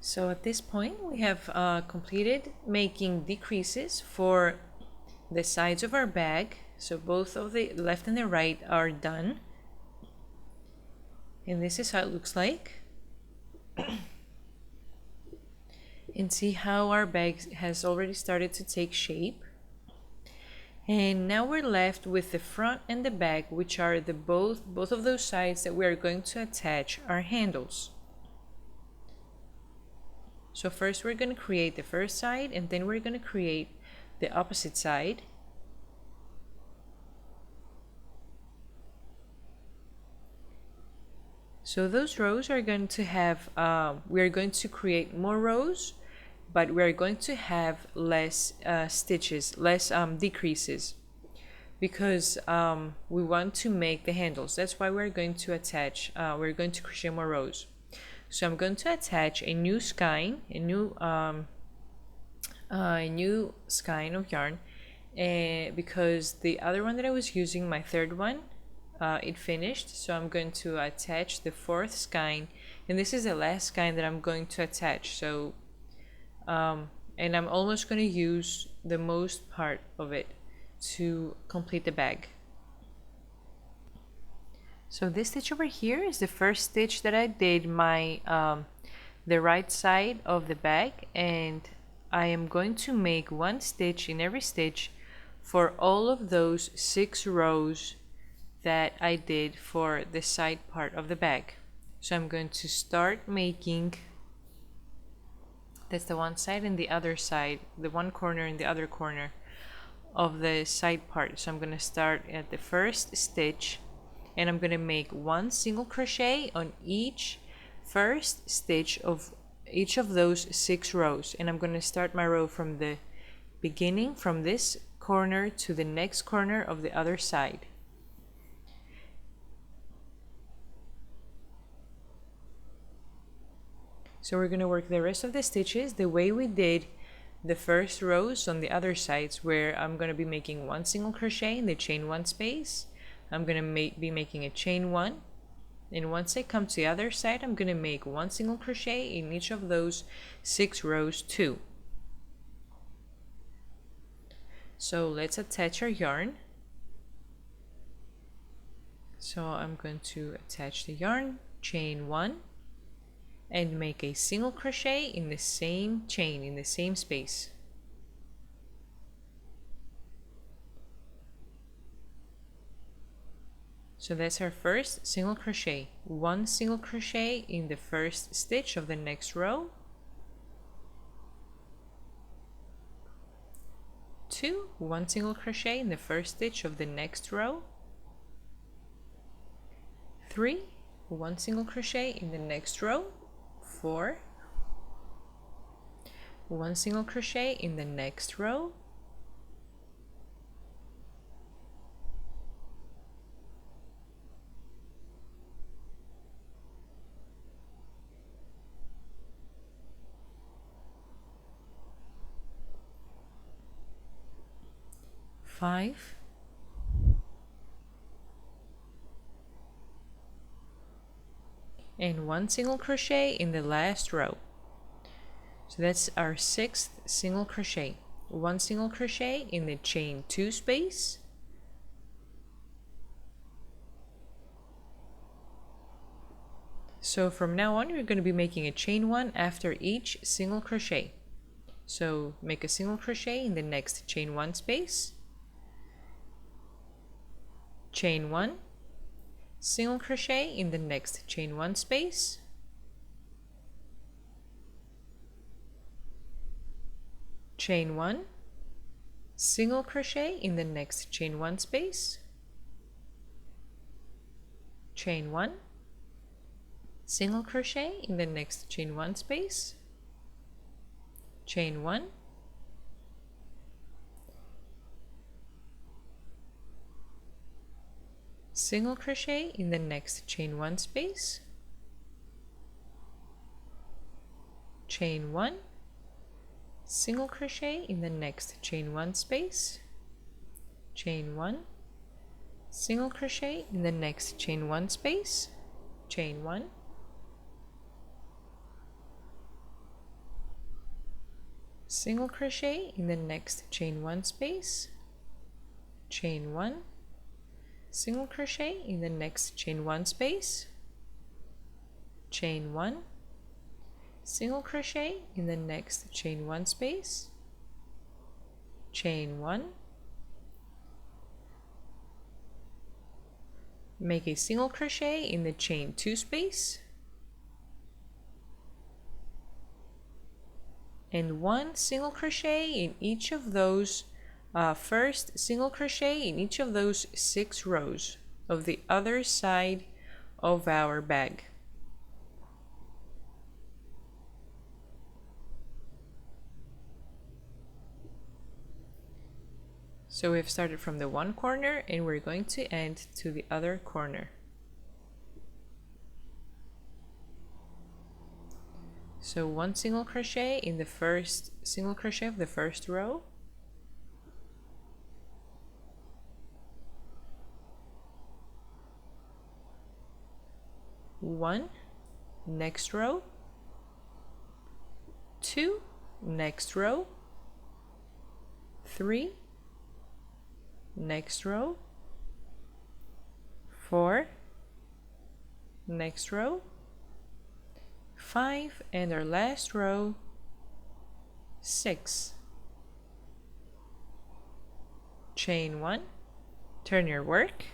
So at this point we have completed making decreases for the sides of our bag. So both of the left and the right are done. And this is how it looks like. And see how our bag has already started to take shape. And now we're left with the front and the back, which are the both of those sides that we are going to attach our handles. So first we're going to create the first side, and then we're going to create the opposite side. So those rows are going to have, we are going to create more rows, but we are going to have less stitches, less decreases, because we want to make the handles. That's why we're going to attach, we're going to crochet more rows. So I'm going to attach a new skein, a new skein of yarn, because the other one that I was using, my third one, it finished. So I'm going to attach the fourth skein, and this is the last skein that I'm going to attach. So and I'm almost going to use the most part of it to complete the bag. So this stitch over here is the first stitch that I did my the right side of the bag, and I am going to make one stitch in every stitch for all of those 6 rows that I did for the side part of the bag. So I'm going to start making, that's the one side, and the other side, the one corner and the other corner of the side part. So I'm going to start at the first stitch, and I'm going to make one single crochet on each first stitch of each of those 6 rows, and I'm going to start my row from the beginning, from this corner to the next corner of the other side. So we're going to work the rest of the stitches the way we did the first rows on the other sides, where I'm going to be making one single crochet in the chain 1 space. I'm going to be making a chain 1, and once I come to the other side, I'm going to make one single crochet in each of those 6 rows too. So let's attach our yarn. So I'm going to attach the yarn, chain 1, and make a single crochet in the same chain, in the same space. So that's our first single crochet. One single crochet in the first stitch of the next row, 2, one single crochet in the first stitch of the next row, 3, one single crochet in the next row, 4, one single crochet in the next row, 5, and one single crochet in the last row. So that's our 6th single crochet. One single crochet in the chain 2 space, so from now on you're going to be making a chain 1 after each single crochet. So make a single crochet in the next chain 1 space, chain 1, single crochet in the next chain 1 space, chain 1, single crochet in the next chain 1 space, chain 1, single crochet in the next chain 1 space, chain 1, single crochet in the next chain 1 space, chain 1, single crochet in the next chain 1 space, chain 1, single crochet in the next chain 1 space, chain 1, single crochet in the next chain 1 space, chain 1, single crochet in the next chain 1 space, chain 1, single crochet in the next chain 1 space, chain 1, make a single crochet in the chain 2 space, and 1 single crochet in each of those first single crochet in each of those 6 rows of the other side of our bag. So we've started from the one corner and we're going to end to the other corner. So 1 single crochet in the first single crochet of the first row, one, next row, 2, next row, 3, next row, 4, next row, 5, and our last row, 6. Chain 1, turn your work.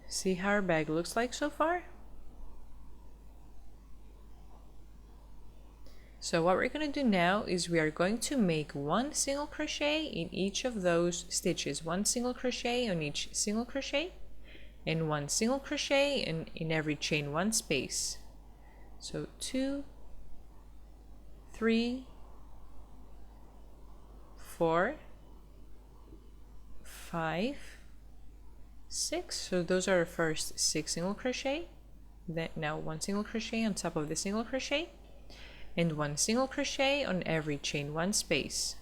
See how our bag looks like so far? So what we're going to do now is we are going to make 1 single crochet in each of those stitches, 1 single crochet on each single crochet, and 1 single crochet in every chain 1 space. So 2, 3, 4, 5, 6. So those are our first 6 single crochet. Then now 1 single crochet on top of the single crochet, and 1 single crochet on every chain 1 space.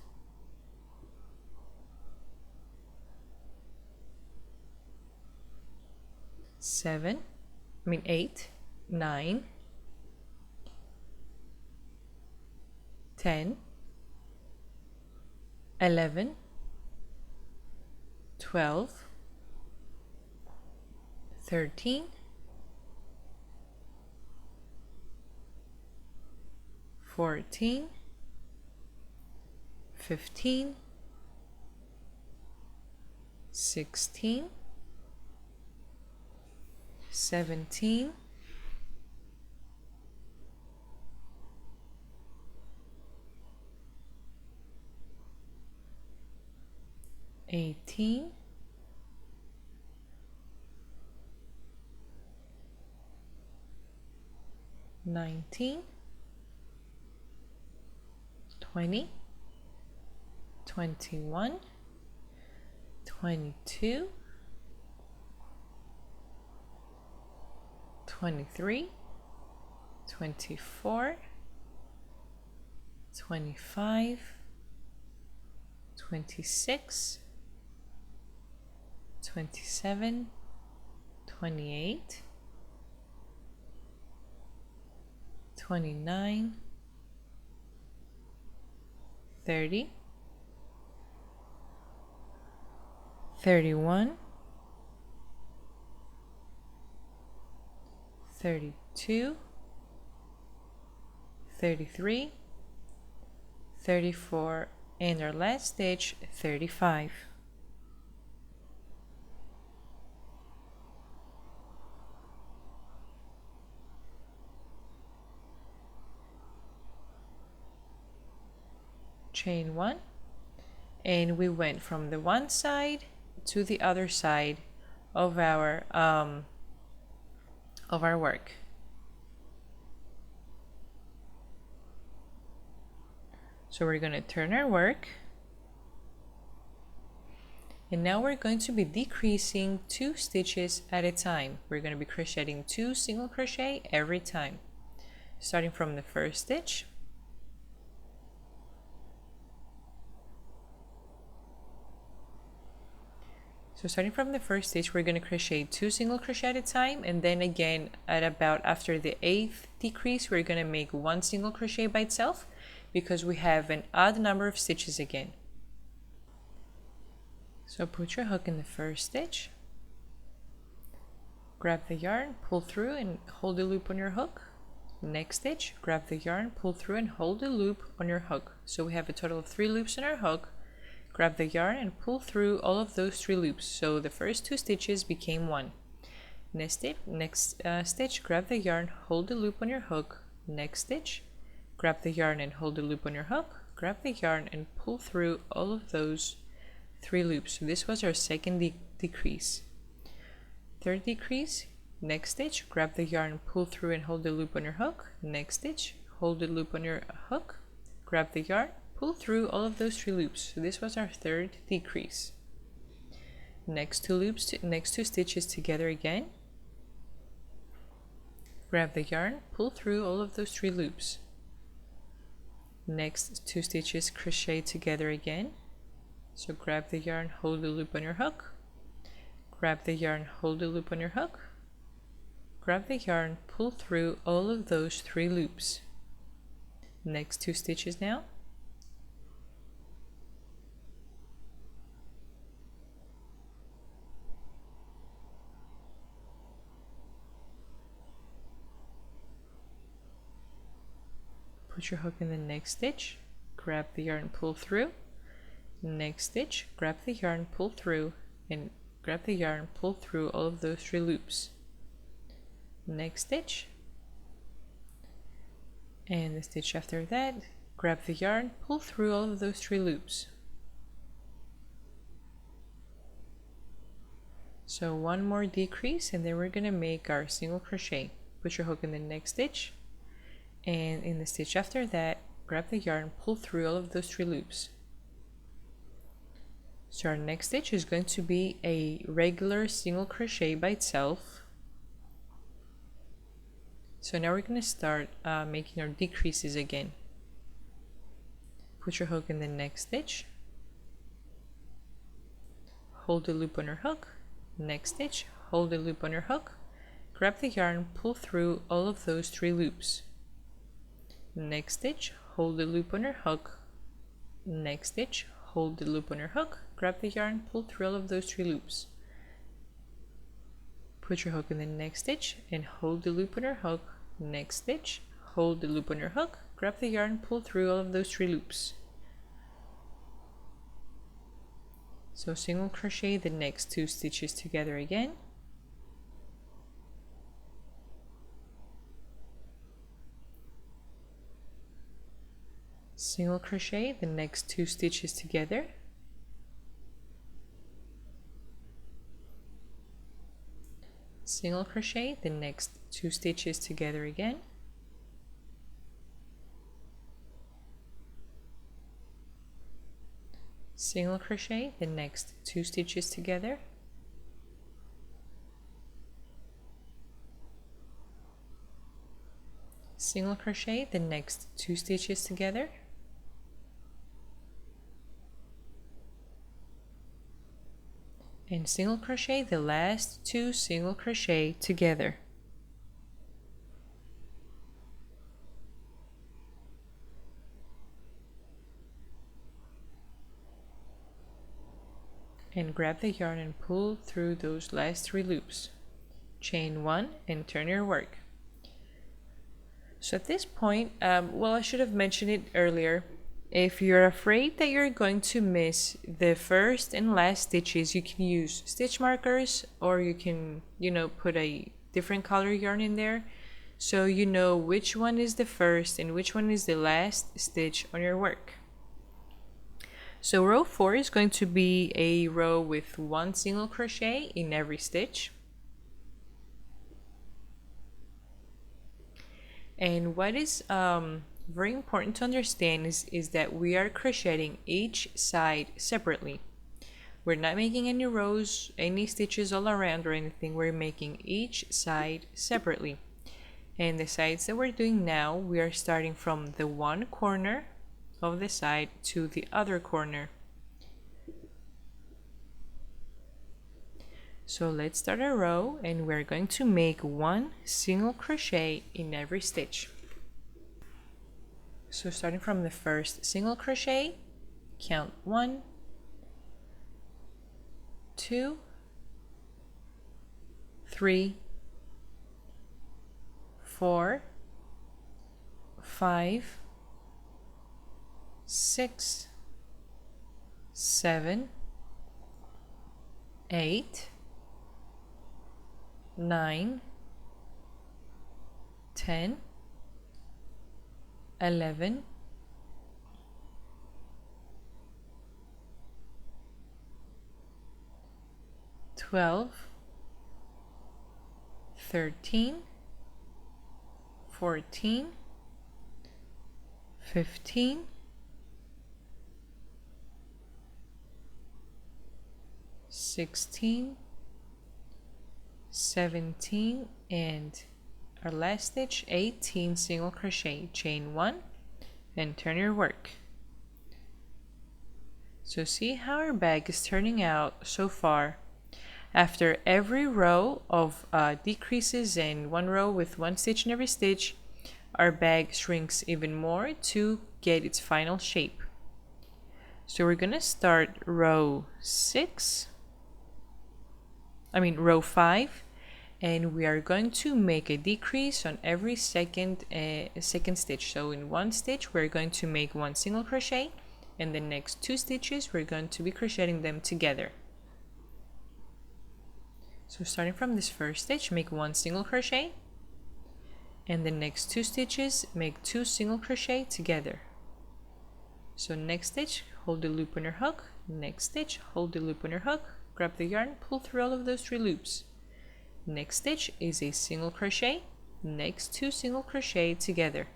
Eight, 9, 10, 11, 12, 13, 14, 15, 16, 17, 18, 19, 20, 21, 22, 23, 24, 25, 26, 27, 28, 29, 30, 31, 32, 33, 34, and our last stitch, 35. Chain 1, and we went from the one side to the other side of our work. So we're going to turn our work, and now we're going to be decreasing 2 stitches at a time. We're going to be crocheting 2 single crochet every time, starting from the first stitch. So starting from the first stitch, we're going to crochet 2 single crochet at a time, and then again at about after the 8th decrease, we're going to make 1 single crochet by itself because we have an odd number of stitches again. So put your hook in the first stitch, grab the yarn, pull through and hold the loop on your hook. Next stitch, grab the yarn, pull through and hold the loop on your hook. So we have a total of 3 loops on our hook. Grab the yarn and pull through all of those 3 loops. So the first 2 stitches became 1. Next stitch, grab the yarn, hold the loop on your hook. Next stitch, grab the yarn and hold the loop on your hook. Grab the yarn and pull through all of those 3 loops. So this was our second decrease. Third decrease, next stitch, grab the yarn, pull through and hold the loop on your hook. Next stitch, hold the loop on your hook. Grab the yarn, pull through all of those 3 loops. So this was our third decrease. Next 2 stitches together again. Grab the yarn, pull through all of those 3 loops. Next 2 stitches crochet together again. So grab the yarn, hold the loop on your hook. Grab the yarn, hold the loop on your hook. Grab the yarn, pull through all of those 3 loops. Next 2 stitches now. Put your hook in the next stitch, grab the yarn, pull through. Next stitch, grab the yarn, pull through, and grab the yarn, pull through all of those 3 loops. Next stitch, and the stitch after that, grab the yarn, pull through all of those 3 loops. So 1 more decrease, and then we're going to make our single crochet. Put your hook in the next stitch, and in the stitch after that, grab the yarn, pull through all of those 3 loops. So our next stitch is going to be a regular single crochet by itself. So now we're going to start making our decreases again. Put your hook in the next stitch, hold the loop on your hook. Next stitch, hold the loop on your hook, grab the yarn, pull through all of those 3 loops. Next stitch, hold the loop on your hook. Next stitch, hold the loop on your hook, grab the yarn, pull through all of those 3 loops. Put your hook in the next stitch and hold the loop on your hook. Next stitch, hold the loop on your hook, grab the yarn, pull through all of those 3 loops. So single crochet the next 2 stitches together again. Single crochet the next 2 stitches together. Single crochet the next 2 stitches together again. Single crochet the next 2 stitches together. Single crochet the next 2 stitches together. And single crochet the last 2 single crochet together. And grab the yarn and pull through those last 3 loops. Chain 1 and turn your work. So at this point, well, I should have mentioned it earlier. If you're afraid that you're going to miss the first and last stitches, you can use stitch markers, or you can, put a different color yarn in there, so you know which one is the first and which one is the last stitch on your work. So row 4 is going to be a row with 1 single crochet in every stitch. And what is very important to understand is that we are crocheting each side separately. We're not making any rows, any stitches all around or anything. We're making each side separately. And the sides that we're doing now, we are starting from the one corner of the side to the other corner. So let's start a row, and we're going to make one single crochet in every stitch. So starting from the first single crochet, count 1, 2, 3, 4, 5, 6, 7, 8, 9, 10, 11, 12, 13, 14, 15, 16, 17, and our last stitch, 18 single crochet, chain 1 and turn your work. So see how our bag is turning out so far. After every row of decreases and one row with one stitch in every stitch, our bag shrinks even more to get its final shape. So we're gonna start row 5, and we are going to make a decrease on every second stitch. So in one stitch we're going to make one single crochet, and the next 2 stitches we're going to be crocheting them together. So starting from this first stitch, make one single crochet, and the next 2 stitches make 2 single crochet together. So next stitch, hold the loop on your hook, next stitch, hold the loop on your hook, grab the yarn, pull through all of those 3 loops. Next stitch is a single crochet, next 2 single crochet together.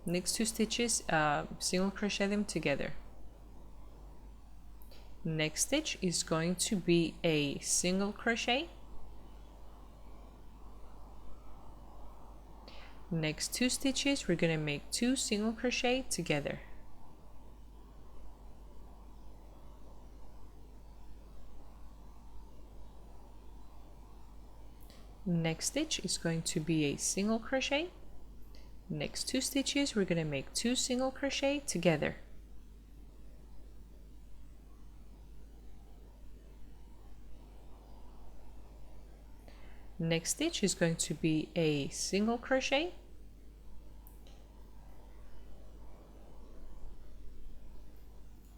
Next 2 stitches, single crochet them together. Next stitch is going to be a single crochet. Next 2 stitches, we're going to make 2 single crochet together. Next stitch is going to be a single crochet. Next 2 stitches, we're going to make 2 single crochet together. Next stitch is going to be a single crochet.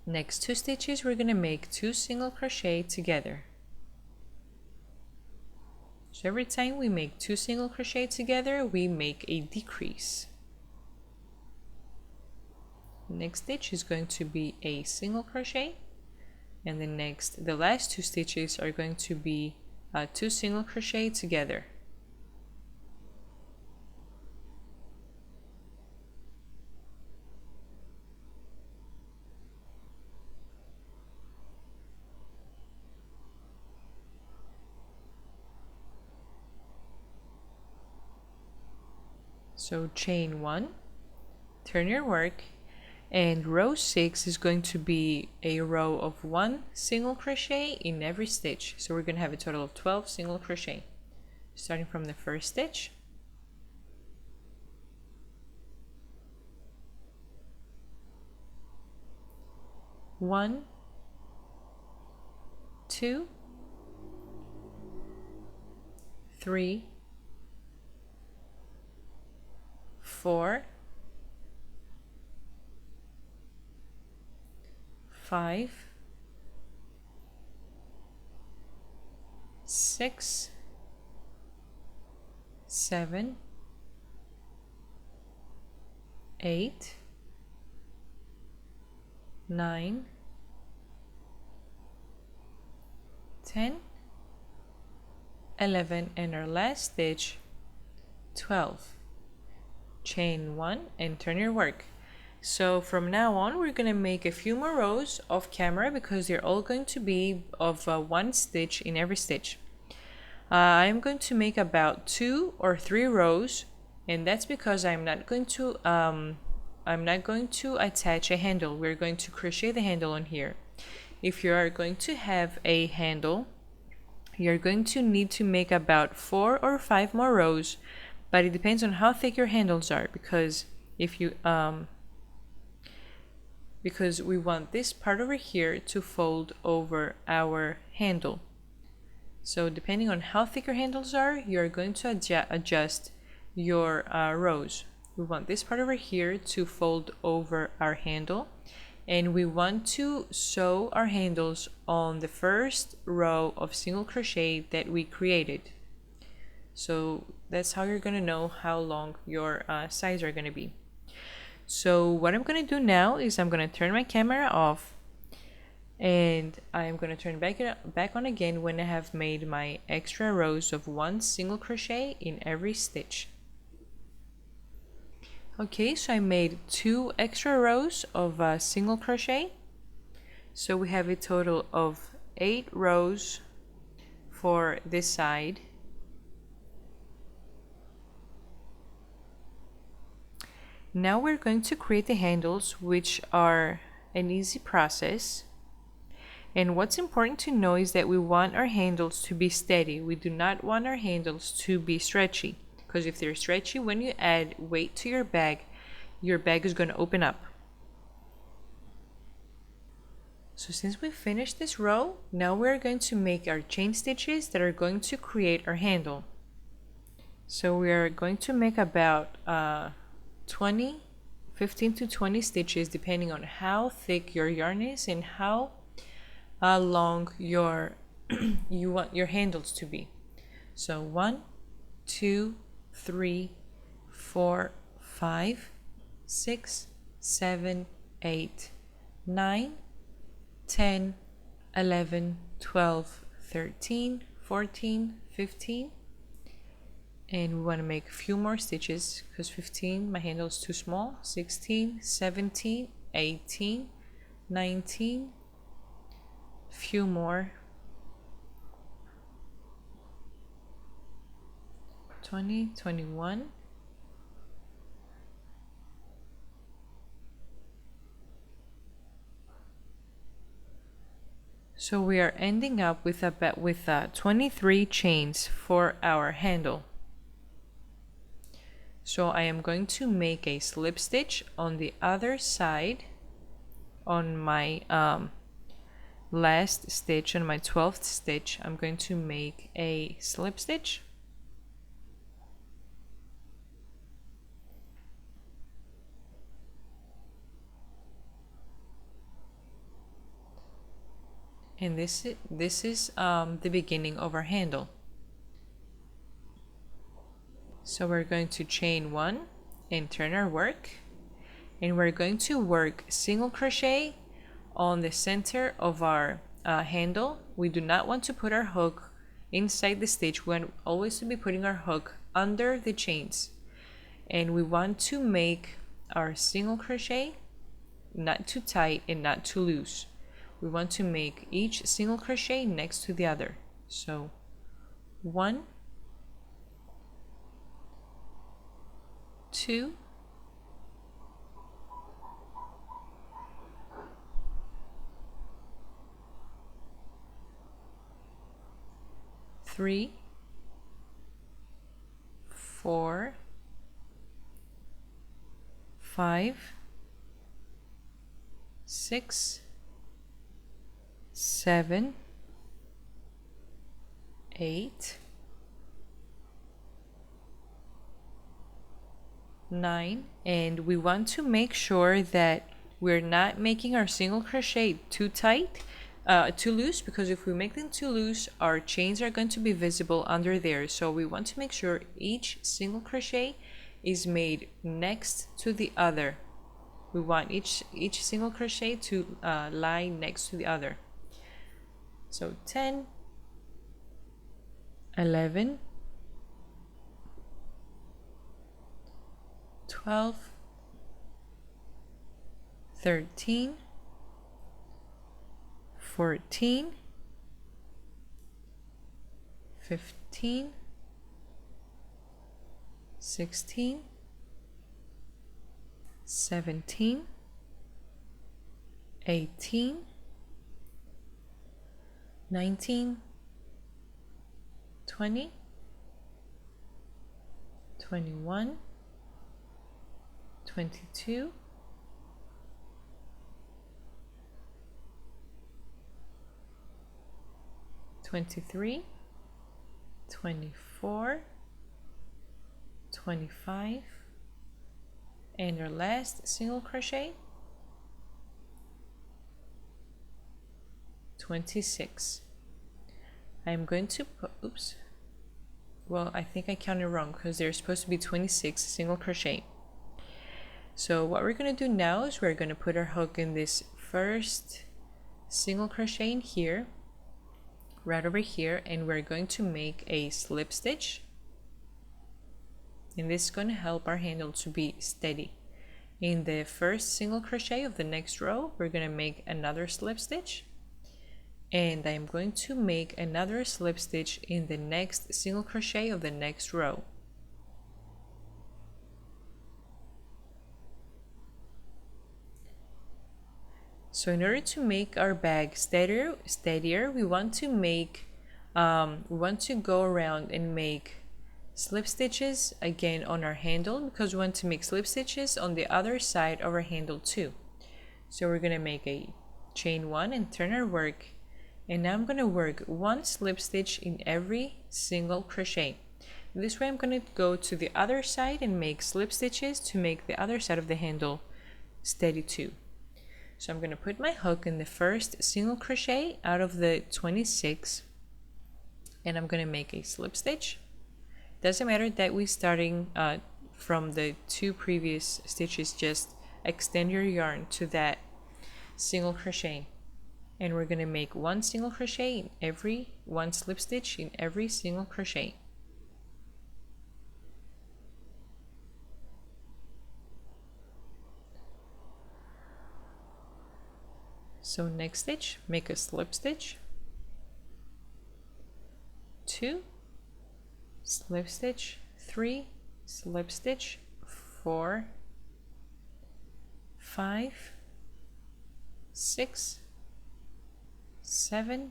Next 2 stitches, we're going to make 2 single crochet together. So every time we make 2 single crochet together, we make a decrease. Next stitch is going to be a single crochet, and the last 2 stitches are going to be 2 single crochet together. So chain 1, turn your work, and row 6 is going to be a row of 1 single crochet in every stitch. So we're going to have a total of 12 single crochet. Starting from the first stitch, one, 2, 3, 4, 5, 6, 7, 8, 9, 10, 11, and our last stitch, 12. Chain 1 and turn your work. So from now on we're going to make a few more rows off camera because they're all going to be of 1 stitch in every stitch. I'm going to make about 2 or 3 rows, and that's because I'm not going to attach a handle. We're going to crochet the handle on here. If you are going to have a handle, you're going to need to make about 4 or 5 more rows, but it depends on how thick your handles are, because if you because we want this part over here to fold over our handle. So depending on how thick your handles are, you're going to adjust your rows. We want this part over here to fold over our handle, and we want to sew our handles on the first row of single crochet that we created. So that's how you're going to know how long your sides are going to be. So what I'm going to do now is I'm going to turn my camera off, and I'm going to turn back on again when I have made my extra rows of 1 single crochet in every stitch. Okay, so I made 2 extra rows of single crochet, so we have a total of 8 rows for this side. Now we're going to create the handles, which are an easy process. And what's important to know is that we want our handles to be steady. We do not want our handles to be stretchy, because if they're stretchy, when you add weight to your bag is going to open up. So since we finished this row, now we're going to make our chain stitches that are going to create our handle. So we are going to make about 15 to 20 stitches, depending on how thick your yarn is and how long you want your handles to be. So 1, 2, 3, 4, 5, 6, 7, 8, 9, 10, 11, 12, 13, 14, 15. And we want to make a few more stitches, because 15, my handle is too small. 16, 17, 18, 19, few more, 20, 21, so we are ending up with 23 chains for our handle. So I am going to make a slip stitch on the other side on my last stitch. On my 12th stitch, I'm going to make a slip stitch, and this is the beginning of our handle. So we're going to chain 1 and turn our work, and we're going to work single crochet on the center of our handle. We do not want to put our hook inside the stitch. We want always to be putting our hook under the chains, and we want to make our single crochet not too tight and not too loose. We want to make each single crochet next to the other. So 1, 2, 3, 4, 5, 6, 7, 8, 9, and we want to make sure that we're not making our single crochet too tight, too loose, because if we make them too loose, our chains are going to be visible under there. So we want to make sure each single crochet is made next to the other. We want each single crochet to lie next to the other. So 10, 11, 12, 13, 14, 15, 16, 17, 18, 19, 20, 21, 22, 23, 24, 25, and your last single crochet, 26. I'm going to put, oops, well, I think I counted wrong because there's supposed to be 26 single crochet. So what we're going to do now is we're going to put our hook in this first single crochet in here, right over here, and we're going to make a slip stitch, and this is going to help our handle to be steady. In the first single crochet of the next row, we're going to make another slip stitch, and I'm going to make another slip stitch in the next single crochet of the next row. So in order to make our bag steadier, we want to go around and make slip stitches again on our handle, because we want to make slip stitches on the other side of our handle too. So we're going to make a chain one and turn our work, and now I'm going to work one slip stitch in every single crochet. This way I'm going to go to the other side and make slip stitches to make the other side of the handle steady too. So I'm going to put my hook in the first single crochet out of the 26, and I'm going to make a slip stitch. Doesn't matter that we're starting from the two previous stitches, just extend your yarn to that single crochet, and we're going to make one single crochet in every one slip stitch in every single crochet. So next stitch, make a slip stitch, 2, slip stitch, 3, slip stitch, 4, 5, 6, 7,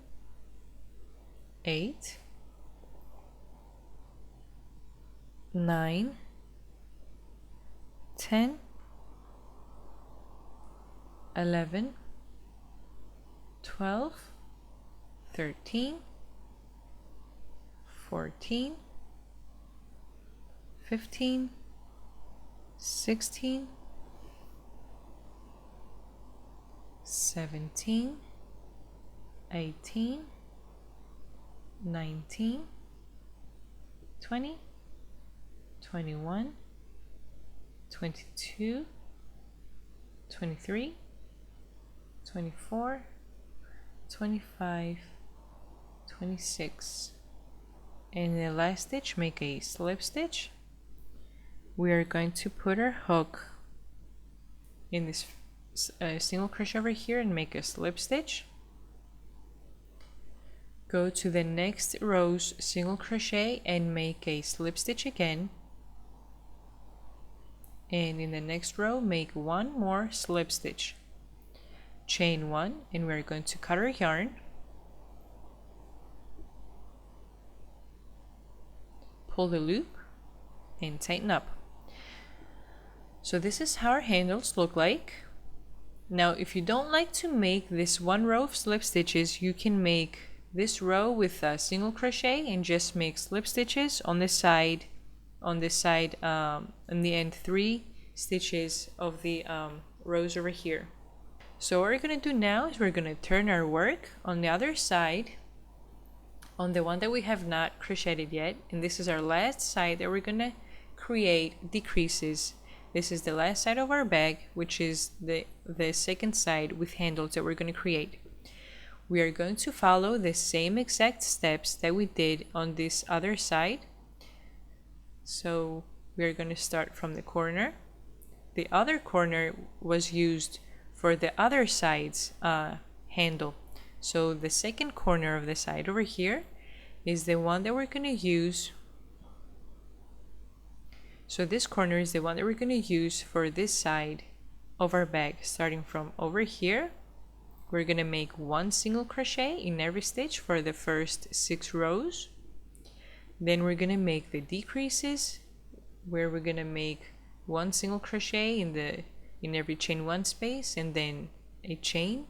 8, 9, 10, 11, 12, 13, 14, 15, 16, 17, 18, 19, 20, 21, 22, 23, 24, 25, 26, and in the last stitch make a slip stitch. We are going to put our hook in this single crochet over here and make a slip stitch. Go to the next row's single crochet and make a slip stitch again, and in the next row make one more slip stitch, chain one, and we're going to cut our yarn, pull the loop, and tighten up. So this is how our handles look like. Now if you don't like to make this one row of slip stitches, you can make this row with a single crochet and just make slip stitches on this side, on the end 3 stitches of the rows over here. So what we're going to do now is we're going to turn our work on the other side, on the one that we have not crocheted yet, and this is our last side that we're going to create decreases. This is the last side of our bag, which is the second side with handles that we're going to create. We are going to follow the same exact steps that we did on this other side. So we are going to start from the corner. The other corner was used for the other side's handle. So the second corner of the side over here is the one that we're going to use. So this corner is the one that we're going to use for this side of our bag. Starting from over here, we're going to make one single crochet in every stitch for the first 6 rows. Then we're gonna make the decreases, where we're gonna make one single crochet in every chain one space, and then a chain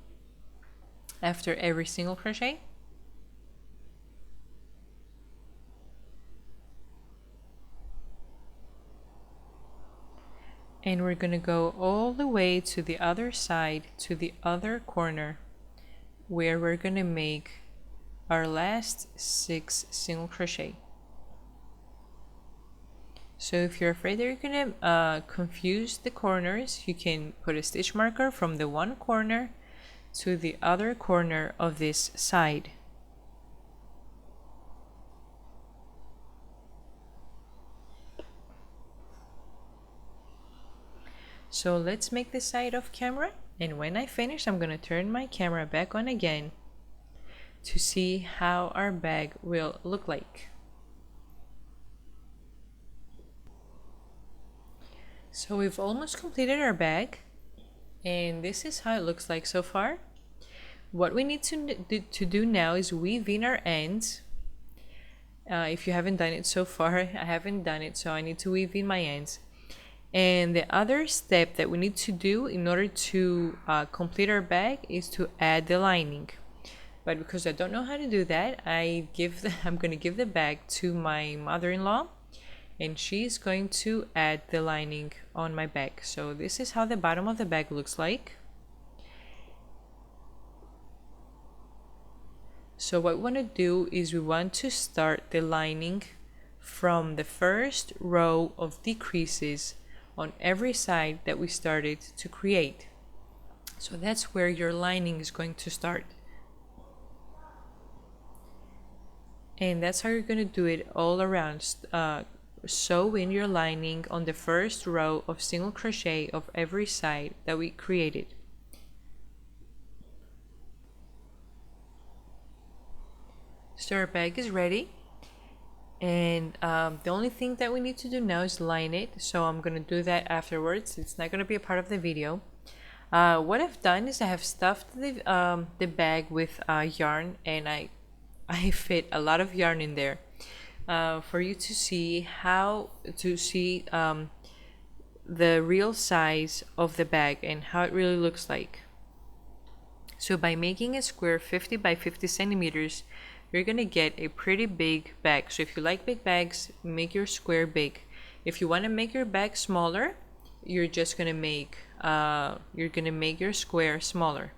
after every single crochet. And we're gonna go all the way to the other side, to the other corner, where we're gonna make our last 6 single crochet. So if you're afraid that you're gonna confuse the corners, you can put a stitch marker from the one corner to the other corner of this side. So let's make this side off camera, and when I finish, I'm gonna turn my camera back on again to see how our bag will look like. So we've almost completed our bag, and this is how it looks like so far. What we need to do now is weave in our ends. If you haven't done it so far, I haven't done it, so I need to weave in my ends. And the other step that we need to do in order to complete our bag is to add the lining. But because I don't know how to do that, I'm going to give the bag to my mother-in-law, and she's going to add the lining on my bag. So this is how the bottom of the bag looks like. So what we want to do is we want to start the lining from the first row of decreases on every side that we started to create. So that's where your lining is going to start. And that's how you're going to do it all around. Sew in your lining on the first row of single crochet of every side that we created. So our bag is ready, and the only thing that we need to do now is line it, so I'm gonna do that afterwards. It's not gonna be a part of the video. What I've done is I have stuffed the bag with yarn, and I fit a lot of yarn in there for you to see the real size of the bag and how it really looks like. So by making a square 50 by 50 centimeters, you're gonna get a pretty big bag. So if you like big bags, make your square big. If you want to make your bag smaller, you're just gonna make your square smaller.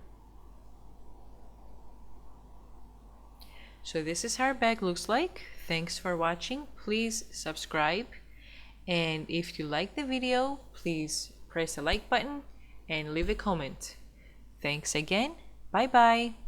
So this is how our bag looks like. Thanks for watching. Please subscribe, and if you like the video, please press the like button and leave a comment. Thanks again. Bye bye.